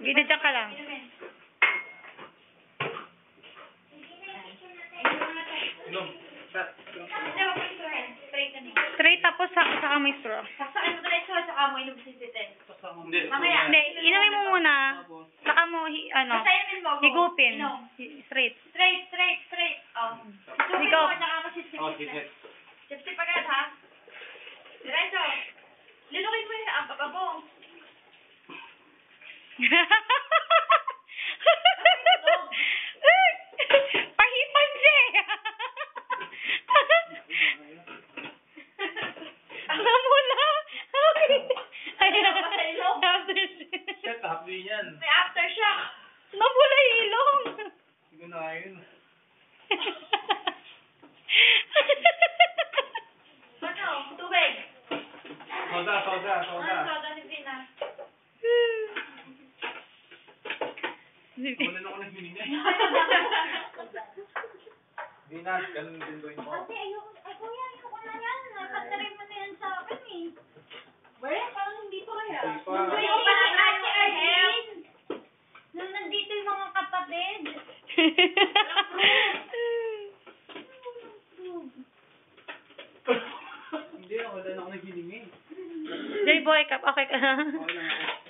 Gina, dyan ka lang. Straight tapos saka may straw. Saan mo diretso at saka mo inubusitin? Mamaya. Hindi, inumin mo muna. Saka mo, higupin. Straight. Straight. Oh. Higupin mo, saka mo sisip-sip. Sip-sip agad, ha? Diretso. Lilukin mo yung ababong. Pahipan siya eh. Alam mo na. Shut up, din yan. May aftershock. Namula ilong. Siguro na yun. Ano? Tubig. Soda. Ano soda ni Pina? Wala na ako naghininga. Venus, ganun din gawin mo. Ate, kuya, ayoko na yan. Nagpatarin mo na yan sa akin eh. Well, parang hindi pa kaya. Ayoko pa na Ate Arlene. Nung nandito yung mga kapatid. Hindi, wala na ako naghininga. J-boy, okay ka. Okay lang ako.